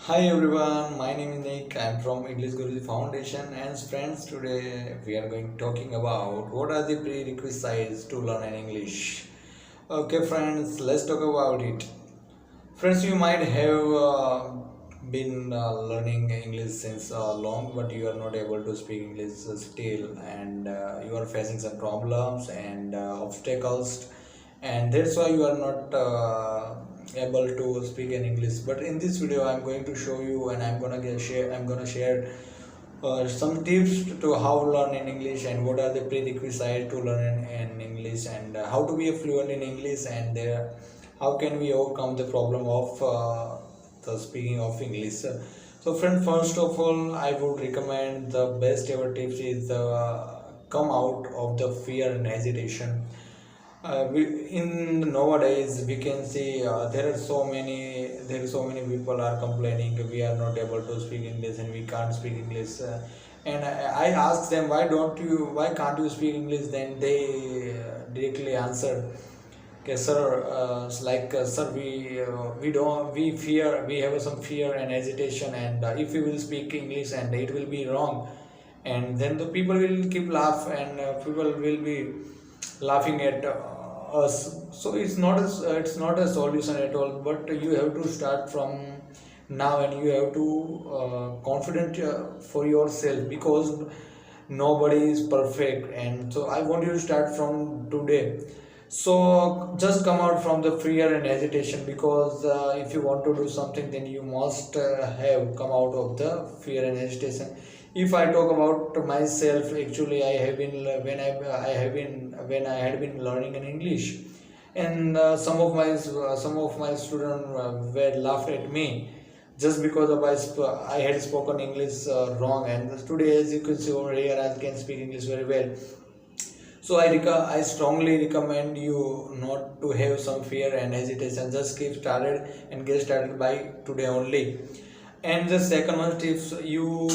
Hi everyone, my name is Nick. I'm from English Guru Foundation, and friends, today we are going talking about what are the prerequisites to learn an English. Okay, friends, let's talk about it. Friends, you might have been learning English since long, but you are not able to speak English still, and you are facing some problems and obstacles, and that's why you are not able to speak in English. But in this video, I'm going to show you, and I'm gonna share some tips to how to learn in English and what are the prerequisites to learn in English and how to be a fluent in English and how can we overcome the problem of the speaking of English. So friend, first of all, I would recommend the best ever tips is come out of the fear and hesitation. In nowadays we can see there are so many people are complaining we are not able to speak English and we can't speak English, and I asked them, why can't you speak English? Then they directly answered, okay sir, sir, we don't we fear, we have some fear and hesitation, and if we will speak English and it will be wrong, and then the people will keep laugh, and people will be laughing at us. So it's not a solution at all, but you have to start from now, and you have to confident for yourself, because nobody is perfect, and so I want you to start from today. So just come out from the fear and hesitation, because if you want to do something, then you must have come out of the fear and hesitation. If I talk about myself, actually I have been when I had been learning in English, and some of my students were laughed at me just because of I had spoken English wrong, and today, as you can see over here, I can speak English very well. So I strongly recommend you not to have some fear and hesitation. Just keep started and get started by today only. And the second one, if you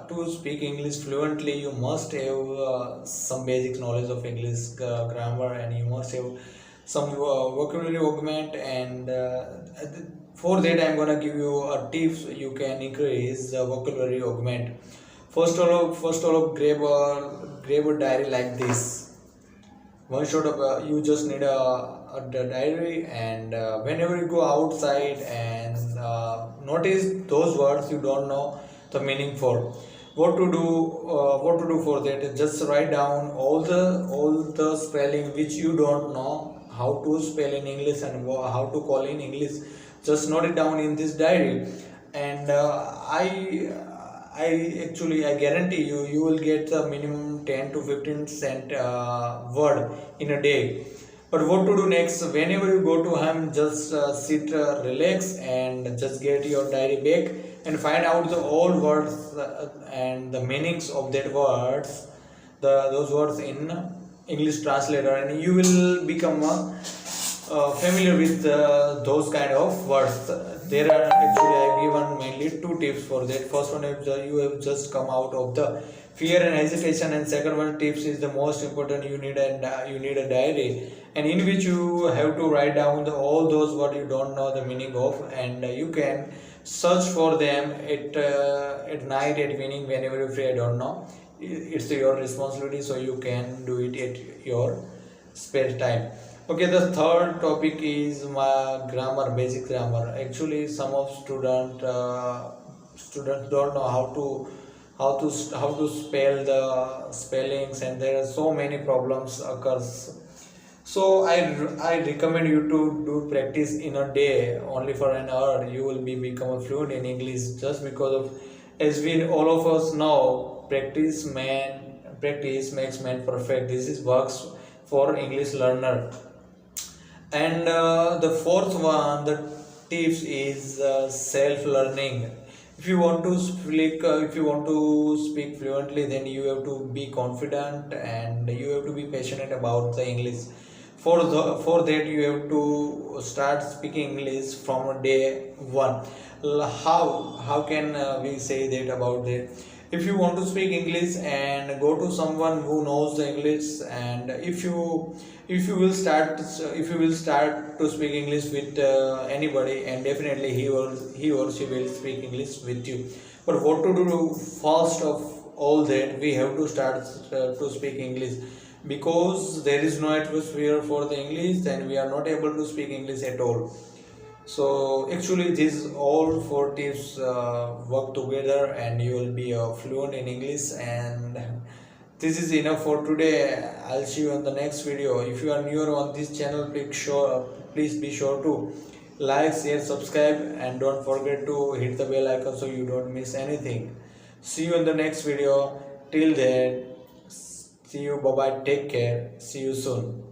to speak English fluently, you must have some basic knowledge of English grammar, and you must have some vocabulary augment. And for that, I'm gonna give you a tips you can increase the vocabulary augment. First of all, grab a diary like this. One shot of you just need a diary, and whenever you go outside, and notice those words you don't know the meaning for. What to do for that? Just write down all the spelling which you don't know how to spell in English and how to call in English. Just note it down in this diary, and I guarantee you will get the minimum 10 to 15 cent word in a day. But what to do next? Whenever you go to home, just sit, relax, and just get your diary back and find out the all words and the meanings of that words, those words in English translator, and you will become familiar with those kind of words. There are actually I have given mainly two tips for that. First one is you have just come out of the fear and hesitation, and second one tips is the most important. You need a diary, and in which you have to write down all those what you don't know the meaning of, and you can search for them at night, at evening, whenever you free. I don't know. It's your responsibility, so you can do it at your spare time. Okay, the third topic is my grammar, basic grammar. Actually, some of students don't know how to spell the spellings, and there are so many problems occurs. So I recommend you to do practice in a day only for an hour. You will become fluent in English, just because of, as we all of us know, practice makes man perfect. This is works for English learner. And the fourth one, the tips is self learning. If you want to speak fluently, then you have to be confident, and you have to be passionate about the English. For that, you have to start speaking English from day one. How can we say that about that? If you want to speak English, and go to someone who knows the English, and if you will start to speak English with anybody, and definitely he or she will speak English with you. But what to do first of all that, we have to start to speak English, because there is no atmosphere for the English, then we are not able to speak English at all. So actually these all four tips work together, and you will be fluent in English. And this is enough for today. I'll see you on the next video. If you are newer on this channel, please be sure to like, share, subscribe, and don't forget to hit the bell icon so you don't miss anything. See you in the next video. Till then, see you. Bye bye. Take care. See you soon.